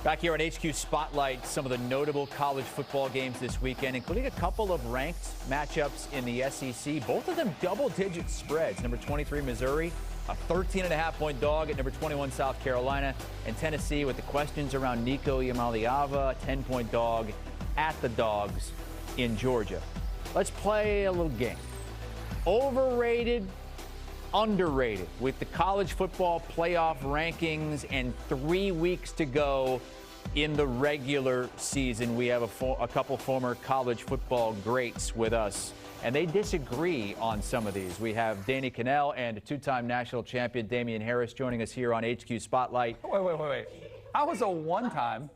Back here on HQ Spotlight, some of the notable college football games this weekend, including a couple of ranked matchups in the SEC. Both of them double-digit spreads. Number 23, Missouri, a 13.5-point dog at number 21, South Carolina. And Tennessee with the questions around Nico Iamaleava, a 10-point dog at the Dogs in Georgia. Let's play a little game. Overrated, underrated, with the college football playoff rankings and 3 weeks to go in the regular season. We have a couple former college football greats with us, and they disagree on some of these. We have Danny Cannell and a two-time national champion Damian Harris joining us here on HQ Spotlight. Wait. I was a one-time.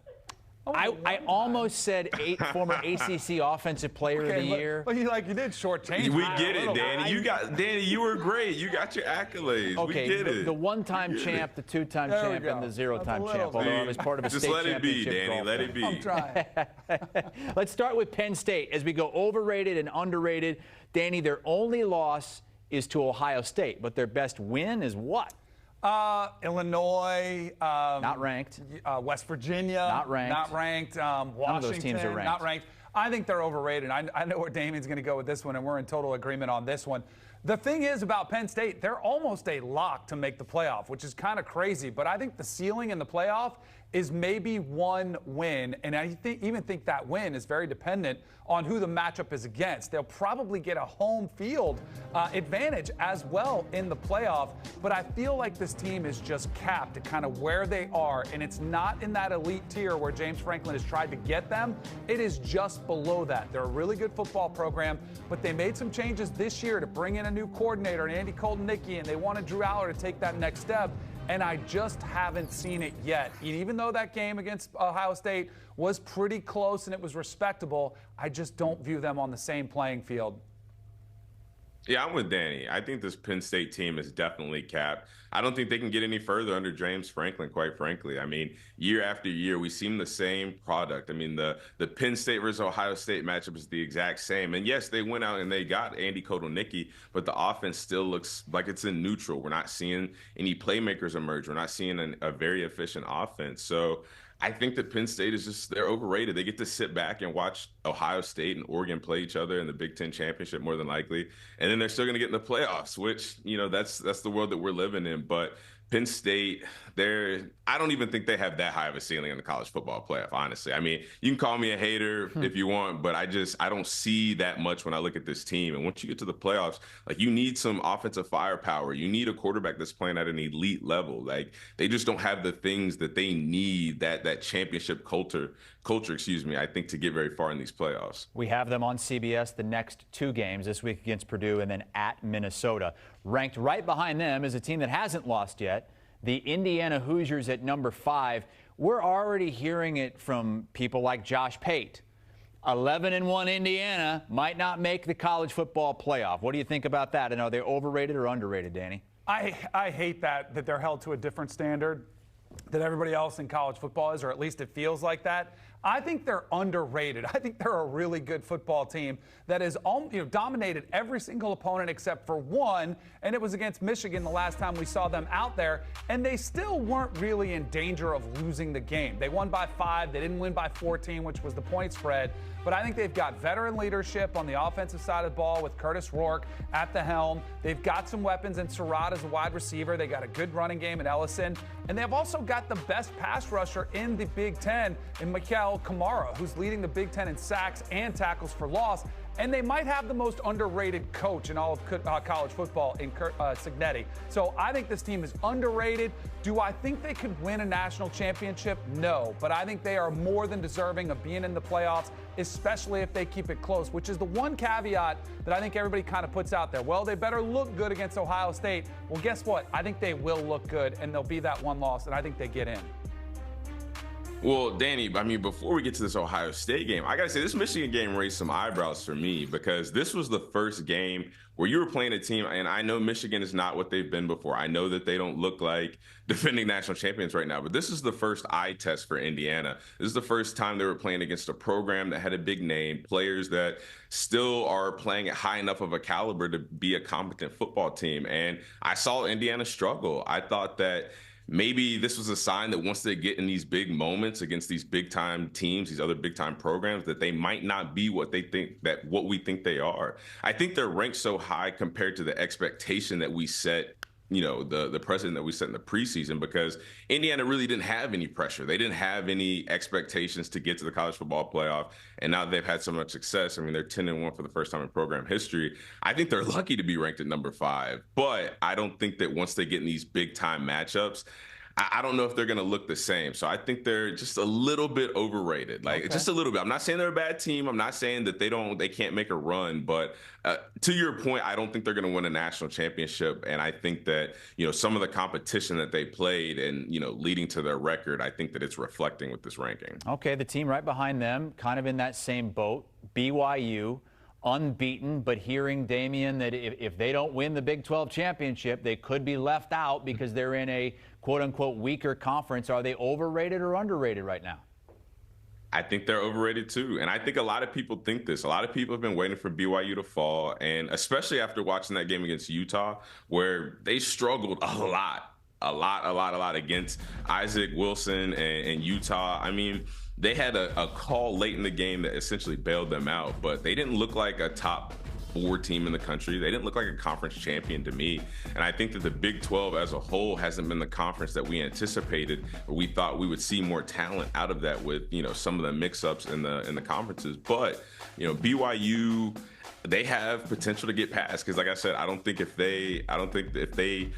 I almost said former ACC Offensive Player of the Year. But you did shortchange. We get it, Danny. Danny, you were great. You got your accolades. Okay, we get it. The one-time champ, the two-time champ, and the zero-time champ. Although I was part of a state championship. Just let it be, Danny. Let it be. I'm trying. Let's start with Penn State as we go overrated and underrated. Danny, their only loss is to Ohio State, but their best win is what? Illinois. Not ranked. West Virginia. Not ranked. Not ranked. Washington. None of those teams are ranked. Not ranked. I think they're overrated. I know where Damian's going to go with this one, and we're in total agreement on this one. The thing is about Penn State, they're almost a lock to make the playoff, which is kind of crazy. But I think the ceiling in the playoff is maybe one win, and I even think that win is very dependent on who the matchup is against. They'll probably get a home field advantage as well in the playoff, but I feel like this team is just capped at kind of where they are, and it's not in that elite tier where James Franklin has tried to get them. It is just below that. They're a really good football program, but they made some changes this year to bring in a new coordinator, and Andy Colton-Nicky, and they wanted Drew Aller to take that next step. And I just haven't seen it yet. Even though that game against Ohio State was pretty close and it was respectable, I just don't view them on the same playing field. Yeah, I'm with Danny. I think this Penn State team is definitely capped. I don't think they can get any further under James Franklin, quite frankly. I mean, year after year, we seem the same product. I mean, the Penn State versus Ohio State matchup is the exact same. And yes, they went out and they got Andy Colton-Nicky, but the offense still looks like it's in neutral. We're not seeing any playmakers emerge. We're not seeing a very efficient offense. So I think that Penn State is just, they're overrated. They get to sit back and watch Ohio State and Oregon play each other in the Big Ten championship more than likely. And then they're still going to get in the playoffs, which, that's the world that we're living in. But Penn State, I don't even think they have that high of a ceiling in the college football playoff, honestly. I mean, you can call me a hater if you want, but I don't see that much when I look at this team. And once you get to the playoffs, you need some offensive firepower. You need a quarterback that's playing at an elite level. They just don't have the things that they need, that championship culture, I think, to get very far in these playoffs. We have them on CBS the next two games, this week against Purdue and then at Minnesota. Ranked right behind them is a team that hasn't lost yet, the Indiana Hoosiers at number 5. We're already hearing it from people like Josh Pate. 11-1 Indiana might not make the college football playoff. What do you think about that? And are they overrated or underrated, Danny? I hate that they're held to a different standard that everybody else in college football is, or at least it feels like that. I think they're underrated. I think they're a really good football team that has dominated every single opponent except for one, and it was against Michigan the last time we saw them out there, and they still weren't really in danger of losing the game. They won by 5. They didn't win by 14, which was the point spread. But I think they've got veteran leadership on the offensive side of the ball with Curtis Rourke at the helm. They've got some weapons in Surratt as a wide receiver. They got a good running game in Ellison. And they've also got the best pass rusher in the Big Ten in Mikael Kamara, who's leading the Big Ten in sacks and tackles for loss. And they might have the most underrated coach in all of college football in Cignetti. So I think this team is underrated. Do I think they could win a national championship? No. But I think they are more than deserving of being in the playoffs, especially if they keep it close, which is the one caveat that I think everybody kind of puts out there. Well, they better look good against Ohio State. Well, guess what? I think they will look good, and they'll be that one loss, and I think they get in. Well, Danny, I mean, before we get to this Ohio State game, I got to say this Michigan game raised some eyebrows for me because this was the first game where you were playing a team, and I know Michigan is not what they've been before. I know that they don't look like defending national champions right now, but this is the first eye test for Indiana. This is the first time they were playing against a program that had a big name, players that still are playing at high enough of a caliber to be a competent football team. And I saw Indiana struggle. I thought that maybe this was a sign that once they get in these big moments against these big time teams, these other big time programs, that they might not be what we think they are. I think they're ranked so high compared to the expectation that we set, the precedent that we set in the preseason, because Indiana really didn't have any pressure. They didn't have any expectations to get to the college football playoff. And now they've had so much success. I mean, they're 10-1 for the first time in program history. I think they're lucky to be ranked at number 5. But I don't think that once they get in these big time matchups, I don't know if they're going to look the same. So I think they're just a little bit overrated, just a little bit. I'm not saying they're a bad team. I'm not saying that they can't make a run. But to your point, I don't think they're going to win a national championship. And I think that, some of the competition that they played and, leading to their record, I think that it's reflecting with this ranking. Okay, the team right behind them, kind of in that same boat, BYU. Unbeaten, but hearing, Damian, that if they don't win the Big 12 championship, they could be left out because they're in a quote-unquote weaker conference. Are they overrated or underrated right now? I think they're overrated too. And I think a lot of people think this. A lot of people have been waiting for BYU to fall, and especially after watching that game against Utah, where they struggled a lot against Isaac Wilson and Utah. I mean, they had a call late in the game that essentially bailed them out, but they didn't look like a top 4 team in the country. They didn't look like a conference champion to me. And I think that the Big 12 as a whole hasn't been the conference that we anticipated, or we thought we would see more talent out of that with, some of the mix-ups in the conferences. But, BYU, they have potential to get past, because like I said, I don't think if they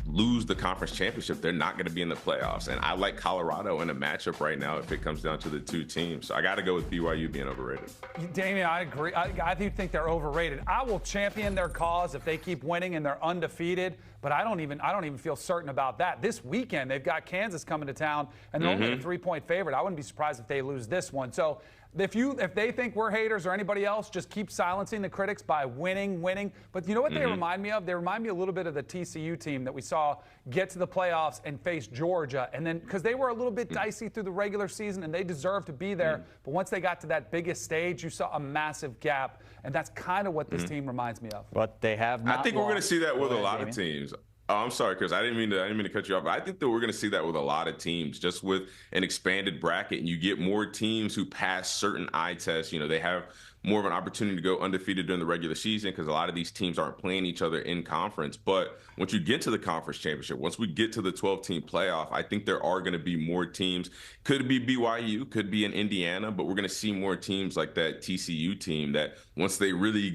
lose the conference championship, they're not going to be in the playoffs. And I like Colorado in a matchup right now if it comes down to the two teams. So I got to go with BYU being overrated. Damian, I agree. I do think they're overrated. I will champion their cause if they keep winning and they're undefeated, but I don't even feel certain about that. This weekend, they've got Kansas coming to town, and they're only a 3-point favorite. I wouldn't be surprised if they lose this one. So if they think we're haters or anybody else, just keep silencing the critics by winning. But you know what they remind me of? They remind me a little bit of the TCU team that we saw get to the playoffs and face Georgia. And then, because they were a little bit dicey through the regular season and they deserved to be there. But once they got to that biggest stage, you saw a massive gap. And that's kind of what this team reminds me of. But they have not I think we're going to see that with a lot Damian. of teams. Oh, I'm sorry, Chris. I didn't mean to cut you off. But I think that we're going to see that with a lot of teams, just with an expanded bracket, and you get more teams who pass certain eye tests. They have more of an opportunity to go undefeated during the regular season because a lot of these teams aren't playing each other in conference. But once you get to the conference championship, once we get to the 12-team playoff, I think there are going to be more teams. Could be BYU, could be in Indiana, but we're going to see more teams like that TCU team that once they really,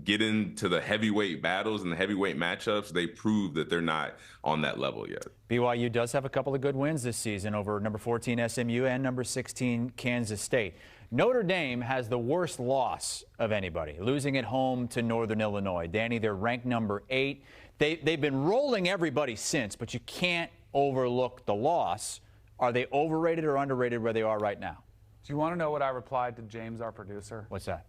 get into the heavyweight battles and the heavyweight matchups, they prove that they're not on that level yet. BYU does have a couple of good wins this season over number 14 SMU and number 16 Kansas State. Notre Dame has the worst loss of anybody, losing at home to Northern Illinois. Danny, they're ranked number 8. They've been rolling everybody since, but you can't overlook the loss. Are they overrated or underrated where they are right now? Do you want to know what I replied to James, our producer? What's that?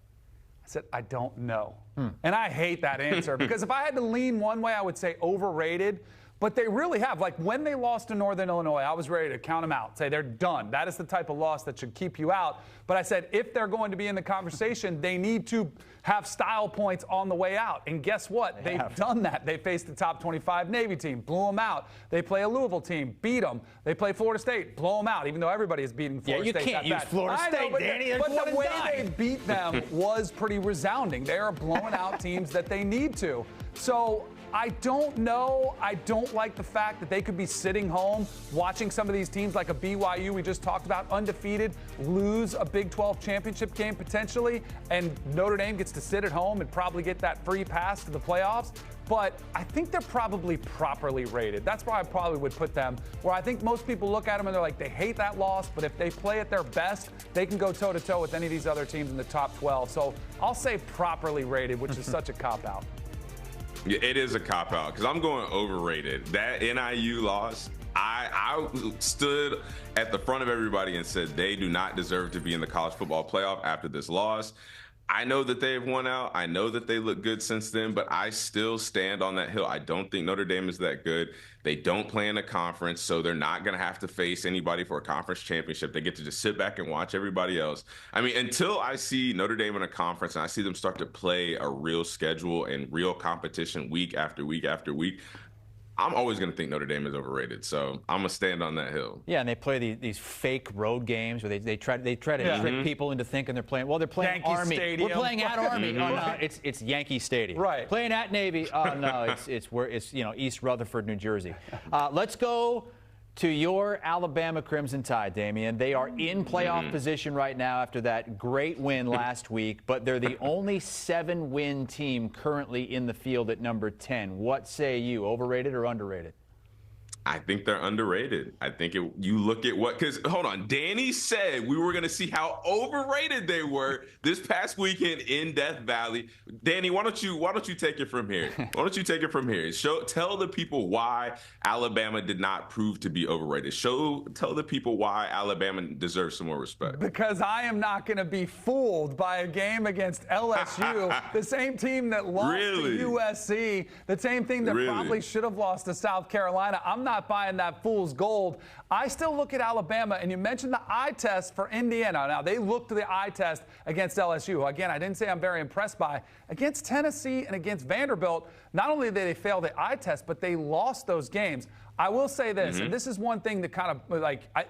I said, I don't know. And I hate that answer because if I had to lean one way, I would say overrated. But they really have. Like when they lost to Northern Illinois, I was ready to count them out, say they're done. That is the type of loss that should keep you out. But I said if they're going to be in the conversation, they need to have style points on the way out. And guess what? They've done that. They faced the top 25 Navy team, blew them out. They play a Louisville team, beat them. They play Florida State, blow them out, even though everybody is beating Florida State. You can't use Florida State, Danny. But the way they beat them was pretty resounding. They are blowing out teams that they need to. So I don't know. I don't like the fact that they could be sitting home watching some of these teams like a BYU we just talked about, undefeated, lose a Big 12 championship game potentially, and Notre Dame gets to sit at home and probably get that free pass to the playoffs. But I think they're probably properly rated. That's where I probably would put them, where I think most people look at them and they're like, they hate that loss, but if they play at their best, they can go toe-to-toe with any of these other teams in the top 12. So I'll say properly rated, which is such a cop-out. Yeah, it is a cop-out because I'm going overrated. That NIU loss, I stood at the front of everybody and said they do not deserve to be in the college football playoff after this loss. I know that they've won out. I know that they look good since then, but I still stand on that hill. I don't think Notre Dame is that good. They don't play in a conference, so they're not going to have to face anybody for a conference championship. They get to just sit back and watch everybody else. I mean, until I see Notre Dame in a conference and I see them start to play a real schedule and real competition week after week after week, I'm always going to think Notre Dame is overrated, so I'm going to stand on that hill. Yeah, and they play these fake road games where they try to trick people into thinking they're playing. Well, they're playing Yankee Army. Stadium. We're playing at Army. Oh no, it's Yankee Stadium. Right. Playing at Navy. Oh no, it's East Rutherford, New Jersey. Let's go to your Alabama Crimson Tide, Damian. They are in playoff position right now after that great win last week, but they're the only 7-win team currently in the field at number 10. What say you, overrated or underrated? I think they're underrated. I think you look at because hold on, Danny said we were going to see how overrated they were this past weekend in Death Valley. Danny, why don't you take it from here? Why don't you take it from here? Tell the people why Alabama did not prove to be overrated. Tell the people why Alabama deserves some more respect. Because I am not going to be fooled by a game against LSU, the same team that lost to USC, the same team that probably should have lost to South Carolina. I'm not buying that fool's gold. I still look at Alabama, and you mentioned the eye test for Indiana. Now, they looked to the eye test against LSU. Again, I didn't say I'm very impressed by. Against Tennessee and against Vanderbilt, not only did they fail the eye test, but they lost those games. I will say this, and this is one thing that kind of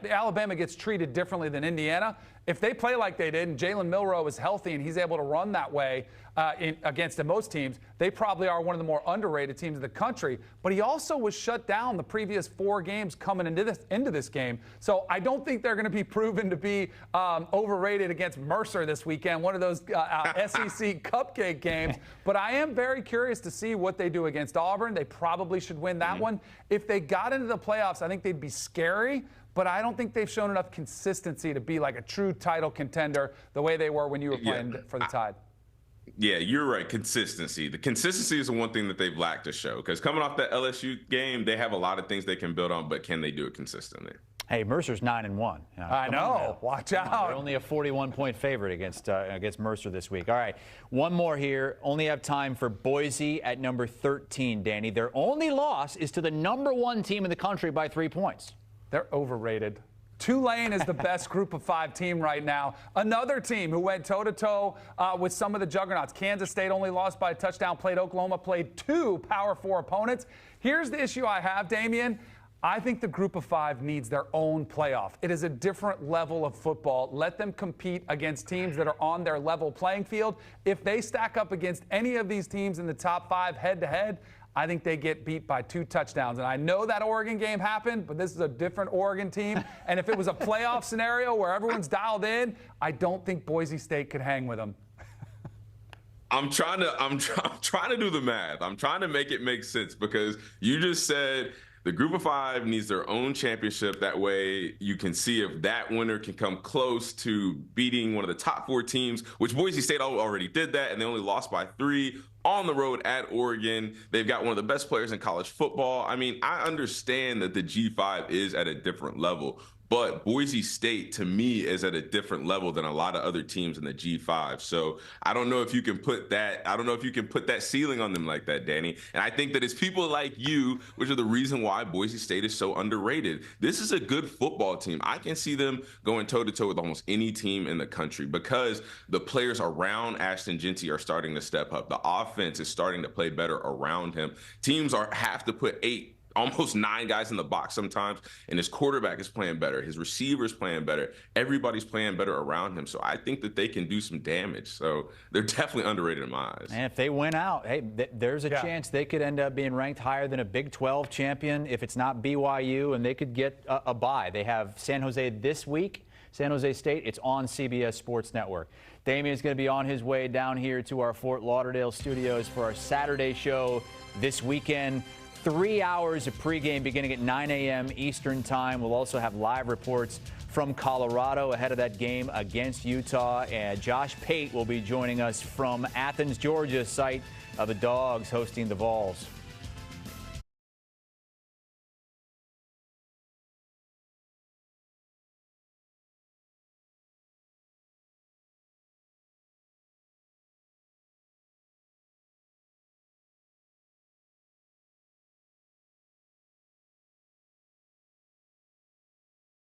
Alabama gets treated differently than Indiana. If they play like they did and Jalen Milroe is healthy and he's able to run that way against most teams, they probably are one of the more underrated teams in the country. But he also was shut down the previous 4 games coming into this game. So I don't think they're going to be proven to be overrated against Mercer this weekend, one of those SEC cupcake games. But I am very curious to see what they do against Auburn. They probably should win that one. If they got into the playoffs, I think they'd be scary. But I don't think they've shown enough consistency to be like a true title contender the way they were when you were playing for the Tide. Yeah, you're right. Consistency. The consistency is the one thing that they've lacked to show. Because coming off that LSU game, they have a lot of things they can build on, but can they do it consistently? Hey, Mercer's 9-1. I know. Watch out. They're only a 41-point favorite against Mercer this week. All right, one more here. Only have time for Boise at number 13, Danny. Their only loss is to the number 1 team in the country by 3 points. They're overrated. Tulane is the best group of 5 team right now. Another team who went toe-to-toe with some of the juggernauts. Kansas State only lost by a touchdown. Oklahoma played 2 Power 4 opponents. Here's the issue I have, Damian. I think the group of 5 needs their own playoff. It is a different level of football. Let them compete against teams that are on their level playing field. If they stack up against any of these teams in the top 5 head-to-head, I think they get beat by 2 touchdowns. And I know that Oregon game happened, but this is a different Oregon team. And if it was a playoff scenario where everyone's dialed in, I don't think Boise State could hang with them. I'm trying to do the math. I'm trying to make it make sense because you just said the group of 5 needs their own championship. That way you can see if that winner can come close to beating one of the top 4 teams, which Boise State already did that, and they only lost by 3 on the road at Oregon. They've got one of the best players in college football. I mean, I understand that the G5 is at a different level, but Boise State, to me, is at a different level than a lot of other teams in the G5. So I don't know if you can put that ceiling on them like that, Danny. And I think that it's people like you, which are the reason why Boise State is so underrated. This is a good football team. I can see them going toe-to-toe with almost any team in the country because the players around Ashton Jeanty are starting to step up. The offense is starting to play better around him. Teams have to put almost 9 guys in the box sometimes, and his quarterback is playing better. His receiver's playing better. Everybody's playing better around him. So I think that they can do some damage. So they're definitely underrated in my eyes. And if they win out, hey, there's a chance they could end up being ranked higher than a Big 12 champion if it's not BYU, and they could get a bye. They have San Jose this week. San Jose State, it's on CBS Sports Network. Damian's going to be on his way down here to our Fort Lauderdale studios for our Saturday show this weekend. 3 hours of pregame beginning at 9 a.m. Eastern time. We'll also have live reports from Colorado ahead of that game against Utah. And Josh Pate will be joining us from Athens, Georgia, site of the Dogs hosting the Vols.